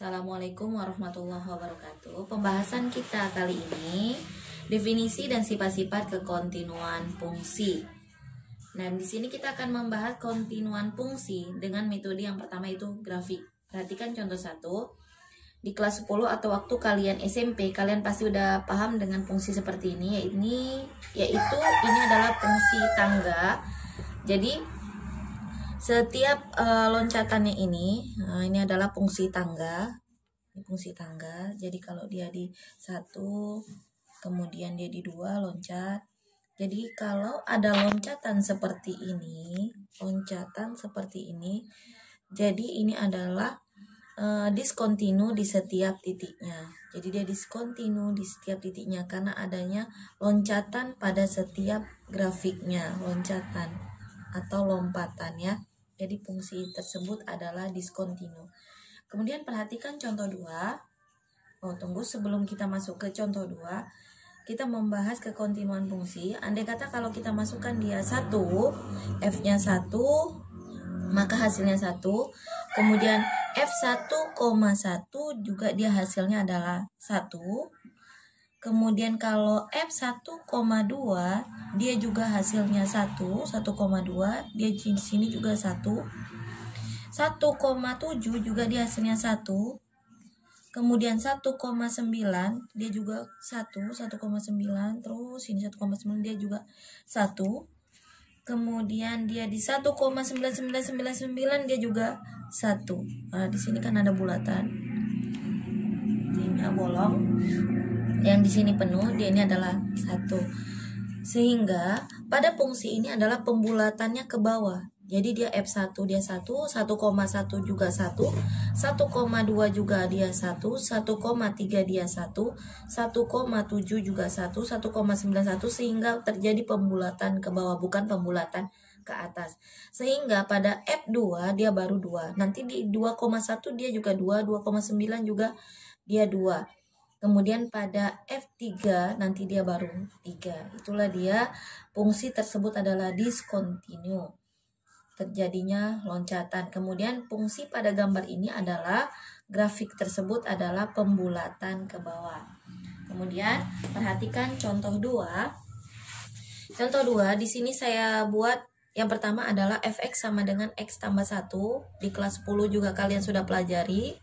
Assalamualaikum warahmatullahi wabarakatuh. Pembahasan kita kali ini definisi dan sifat-sifat kekontinuan fungsi. Nah, di sini kita akan membahas kontinuan fungsi dengan metode yang pertama itu grafik. Perhatikan contoh 1. Di kelas 10 atau waktu kalian SMP, kalian pasti udah paham dengan fungsi seperti ini, yaitu ini adalah fungsi tangga. Jadi setiap loncatannya ini adalah fungsi tangga. Ini fungsi tangga. Jadi kalau dia di 1, kemudian dia di 2 loncat. Jadi kalau ada loncatan seperti ini, jadi ini adalah diskontinu di setiap titiknya. Jadi dia diskontinu di setiap titiknya karena adanya loncatan pada setiap grafiknya, loncatan atau lompatan ya. Jadi fungsi tersebut adalah diskontinu. Kemudian perhatikan contoh 2. Sebelum kita masuk ke contoh 2, kita membahas kekontinuan fungsi. Andai kata kalau kita masukkan dia 1, F-nya 1, maka hasilnya 1. Kemudian F1,1 juga dia hasilnya adalah 1. Kemudian kalau F1,2 dia juga hasilnya 1,2, dia di sini juga 1. 1,7 juga dia hasilnya 1. Kemudian 1,9 dia juga 1,9, terus ini 1,9 dia juga 1. Kemudian dia di 1,9999 dia juga 1. Nah, di sini kan ada bulatan. Ini bolong. Yang di sini penuh, dia ini adalah 1. Sehingga pada fungsi ini adalah pembulatannya ke bawah. Jadi dia F1 dia 1, 1,1 juga 1, 1,2 juga dia 1, 1,3 dia 1, 1,7 juga 1, 1,91 sehingga terjadi pembulatan ke bawah, bukan pembulatan ke atas. Sehingga pada F2 dia baru 2. Nanti di 2,1 dia juga 2, 2,9 juga dia 2. Kemudian pada F3 nanti dia baru 3. Itulah dia fungsi tersebut adalah diskontinu. Terjadinya loncatan. Kemudian fungsi pada gambar ini adalah grafik tersebut adalah pembulatan ke bawah. Kemudian perhatikan contoh 2. Contoh 2 di sini saya buat yang pertama adalah fx sama dengan x tambah 1. Di kelas 10 juga kalian sudah pelajari.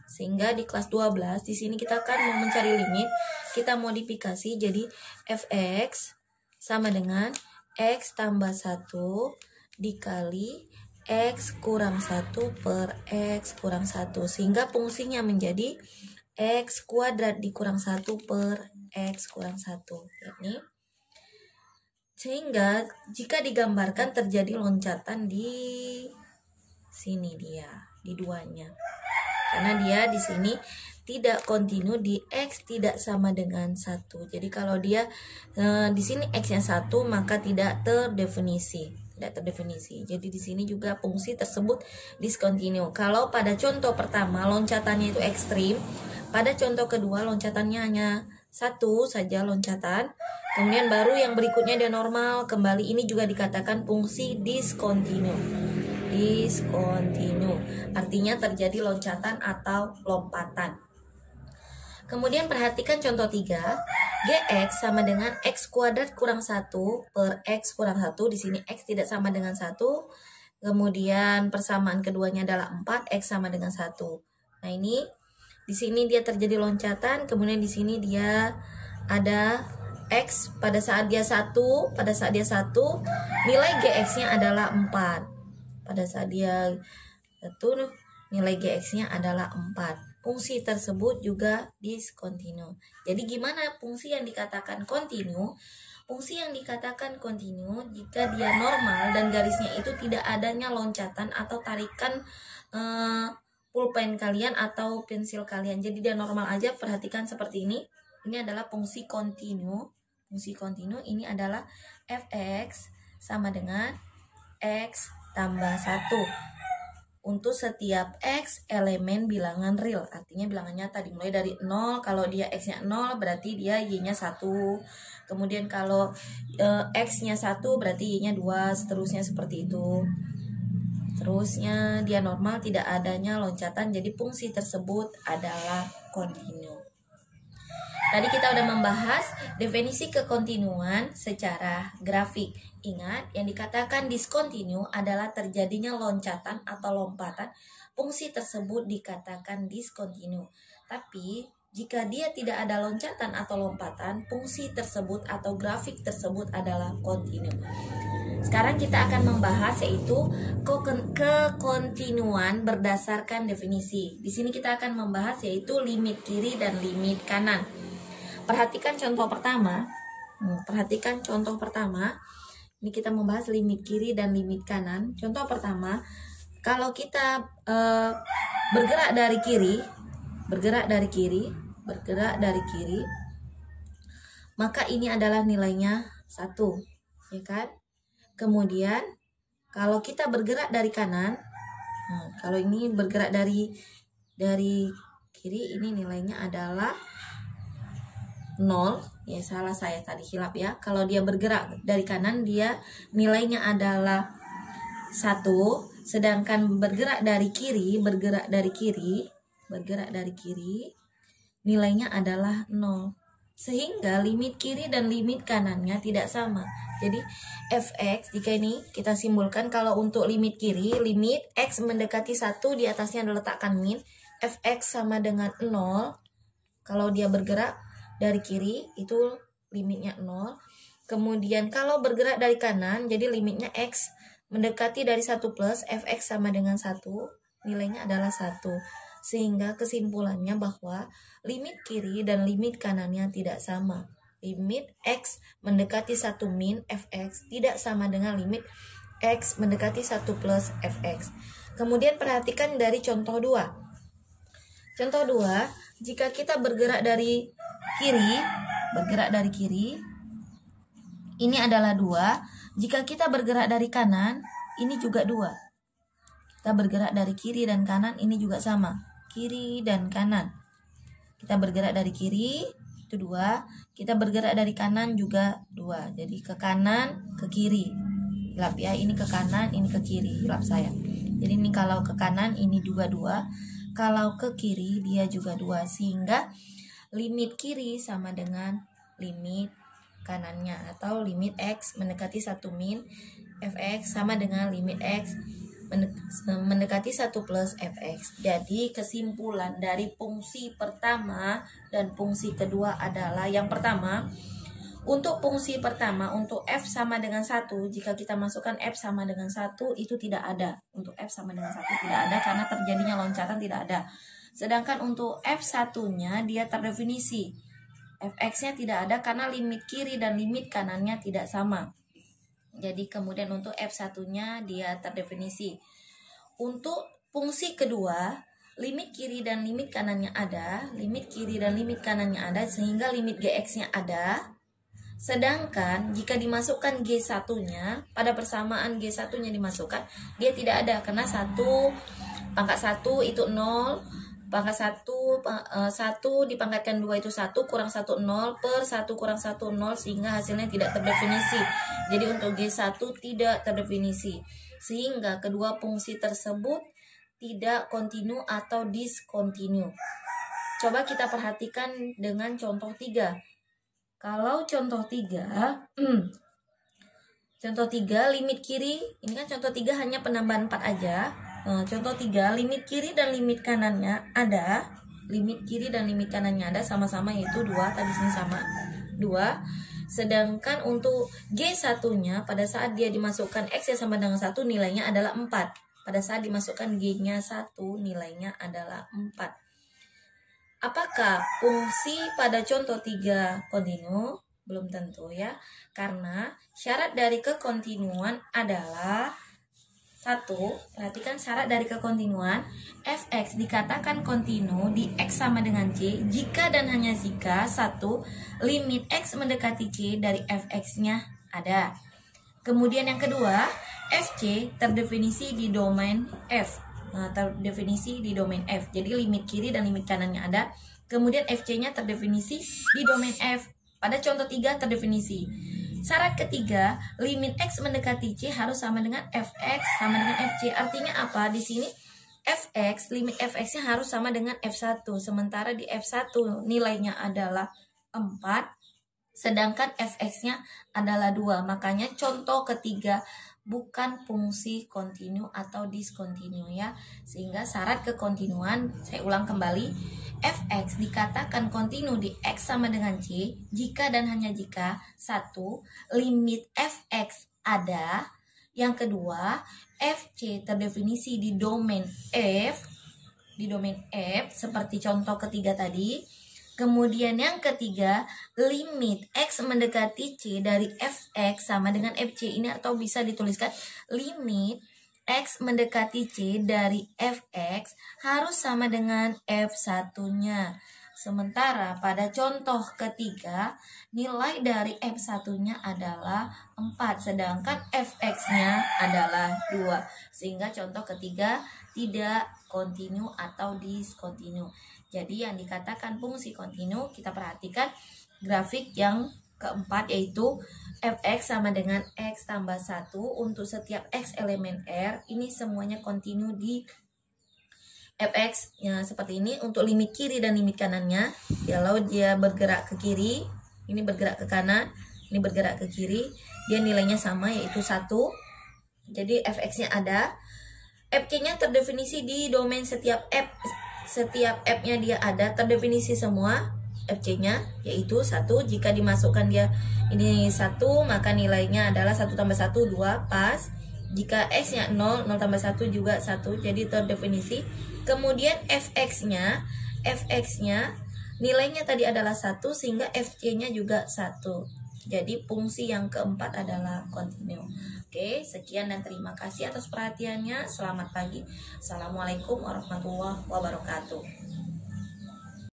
Sehingga di kelas 12 di sini kita akan mau mencari limit, kita modifikasi jadi fx sama dengan x tambah 1 dikali x kurang 1 per x kurang 1 sehingga fungsinya menjadi x kuadrat dikurang 1 per x kurang 1. Ini sehingga jika digambarkan terjadi loncatan di sini dia di duanya. Karena dia di sini tidak kontinu, di x tidak sama dengan 1. Jadi kalau dia di sini x-nya 1 maka tidak terdefinisi. Jadi di sini juga fungsi tersebut diskontinu. Kalau pada contoh pertama loncatannya itu ekstrim, pada contoh kedua loncatannya hanya 1 saja loncatan. Kemudian baru yang berikutnya dia normal kembali. Ini juga dikatakan fungsi diskontinu. Artinya terjadi loncatan atau lompatan. Kemudian perhatikan contoh 3. Gx sama dengan x kuadrat kurang 1 per x kurang 1. Di sini x tidak sama dengan 1. Kemudian persamaan keduanya adalah 4, x sama dengan 1. Nah, ini di sini dia terjadi loncatan, kemudian di sini dia ada x pada saat dia 1, nilai gx-nya adalah 4. Pada saat dia 1, nilai gx-nya adalah 4. Fungsi tersebut juga diskontinu. Jadi gimana fungsi yang dikatakan kontinu? Fungsi yang dikatakan kontinu jika dia normal dan garisnya itu tidak adanya loncatan atau tarikan pulpen kalian atau pensil kalian. Jadi dia normal aja. Perhatikan seperti ini. Ini adalah fungsi kontinu. Fungsi kontinu ini adalah fx sama dengan x tambah 1 untuk setiap x elemen bilangan real, artinya bilangan nyata dimulai dari 0. Kalau dia x-nya 0 berarti dia y-nya 1. Kemudian kalau x-nya 1 berarti y-nya 2, seterusnya seperti itu. Seterusnya dia normal, tidak adanya loncatan, jadi fungsi tersebut adalah kontinu. Tadi kita udah membahas definisi kekontinuan secara grafik. Ingat, yang dikatakan diskontinu adalah terjadinya loncatan atau lompatan. Fungsi tersebut dikatakan diskontinu. Tapi jika dia tidak ada loncatan atau lompatan, fungsi tersebut atau grafik tersebut adalah kontinu. Sekarang kita akan membahas yaitu kekontinuan berdasarkan definisi. Di sini kita akan membahas yaitu limit kiri dan limit kanan. Perhatikan contoh pertama. Ini kita membahas limit kiri dan limit kanan. Contoh pertama, kalau kita bergerak dari kiri, maka ini adalah nilainya 1, ya kan? Kemudian kalau kita bergerak dari kanan, kalau ini bergerak dari kiri, ini nilainya adalah 0. Ya, salah saya tadi, hilap ya. Kalau dia bergerak dari kanan, dia nilainya adalah 1. Sedangkan bergerak dari kiri, nilainya adalah 0. Sehingga limit kiri dan limit kanannya tidak sama. Jadi fx, jika ini kita simbolkan, kalau untuk limit kiri, limit x mendekati 1, di atasnya diletakkan min, fx sama dengan 0. Kalau dia bergerak dari kiri, itu limitnya 0. Kemudian kalau bergerak dari kanan, jadi limitnya x mendekati dari 1 plus, fx sama dengan 1, nilainya adalah 1. Sehingga kesimpulannya bahwa limit kiri dan limit kanannya tidak sama. Limit x mendekati 1 min fx tidak sama dengan limit x mendekati 1 plus fx. Kemudian perhatikan dari contoh 2. Contoh 2, jika kita bergerak dari kiri, ini adalah 2. Jika kita bergerak dari kanan, ini juga 2. Kita bergerak dari kiri dan kanan, ini juga sama. Kiri dan kanan. Kita bergerak dari kiri, itu 2. Kita bergerak dari kanan juga 2. Jadi ke kanan, ke kiri. Hilap ya, ini ke kanan, ini ke kiri. Hilap saya. Jadi ini kalau ke kanan, ini juga 2. Kalau ke kiri, dia juga 2. Sehingga limit kiri sama dengan limit kanannya. Atau limit x mendekati 1 min, fx sama dengan limit x mendekati 1 plus fx. Jadi kesimpulan dari fungsi pertama dan fungsi kedua adalah, yang pertama, untuk fungsi pertama, untuk f sama dengan 1, jika kita masukkan f sama dengan 1, itu tidak ada. Untuk f sama dengan 1 tidak ada karena terjadinya loncatan tidak ada. Sedangkan untuk f1-nya dia terdefinisi. Fx-nya tidak ada karena limit kiri dan limit kanannya tidak sama. Jadi kemudian untuk f1-nya dia terdefinisi. Untuk fungsi kedua, limit kiri dan limit kanannya ada, sehingga limit gx-nya ada. Sedangkan jika dimasukkan G1-nya, pada persamaan G1-nya dimasukkan, dia tidak ada karena 1 pangkat 1 itu 0, pangkat 1 dipangkatkan 2 itu 1, kurang 1 0, per 1 kurang 1 0, sehingga hasilnya tidak terdefinisi. Jadi untuk G1 tidak terdefinisi, sehingga kedua fungsi tersebut tidak kontinu atau diskontinu. Coba kita perhatikan dengan contoh 3. Kalau contoh 3, limit kiri, ini kan contoh 3 hanya penambahan 4 aja. Contoh 3, limit kiri dan limit kanannya ada. Sama-sama yaitu 2, tadi sini sama 2. Sedangkan untuk G1-nya pada saat dia dimasukkan X yang sama dengan 1, nilainya adalah 4. Pada saat dimasukkan G-nya 1, nilainya adalah 4. Apakah fungsi pada contoh 3 kontinu? Belum tentu ya. Karena syarat dari kekontinuan adalah 1, perhatikan syarat dari kekontinuan, fx dikatakan kontinu di x sama dengan c jika dan hanya jika 1, limit x mendekati c dari fx-nya ada. Kemudian yang kedua, fc terdefinisi di domain f. Jadi limit kiri dan limit kanannya ada. Kemudian fc-nya terdefinisi di domain f. Pada contoh 3 terdefinisi. Syarat ketiga, limit X mendekati C harus sama dengan Fx sama dengan Fc. Artinya apa? Di sini Fx, limit Fx-nya harus sama dengan F1. Sementara di F1 nilainya adalah 4, sedangkan Fx-nya adalah 2. Makanya contoh ketiga bukan fungsi kontinu atau diskontinu ya. Sehingga syarat kekontinuan, saya ulang kembali, Fx dikatakan kontinu di X sama dengan C jika dan hanya jika 1. Limit Fx ada. Yang kedua, Fc terdefinisi di domain F, seperti contoh ketiga tadi. Kemudian yang ketiga, limit X mendekati C dari Fx sama dengan Fc. Ini atau bisa dituliskan limit X mendekati C dari Fx harus sama dengan F1-nya. Sementara pada contoh ketiga, nilai dari F1-nya adalah 4, sedangkan Fx-nya adalah 2. Sehingga contoh ketiga tidak kontinu atau diskontinu. Jadi yang dikatakan fungsi kontinu, kita perhatikan grafik yang keempat, yaitu Fx sama dengan X tambah 1 untuk setiap X elemen R. Ini semuanya kontinu di Fx ya, seperti ini. Untuk limit kiri dan limit kanannya, kalau dia bergerak ke kiri, ini bergerak ke kanan, ini bergerak ke kiri, dia nilainya sama, yaitu 1. Jadi Fx-nya ada. Fc-nya terdefinisi di domain setiap F. Setiap F-nya dia ada, terdefinisi semua Fc-nya, yaitu 1. Jika dimasukkan dia ini 1, maka nilainya adalah 1 tambah 1, 2, pas. Jika X-nya 0, 0 tambah 1 juga 1, jadi terdefinisi. Kemudian Fx-nya nilainya tadi adalah 1, sehingga Fc-nya juga 1. Jadi fungsi yang keempat adalah kontinu. Oke, sekian dan terima kasih atas perhatiannya. Selamat pagi. Assalamualaikum warahmatullahi wabarakatuh.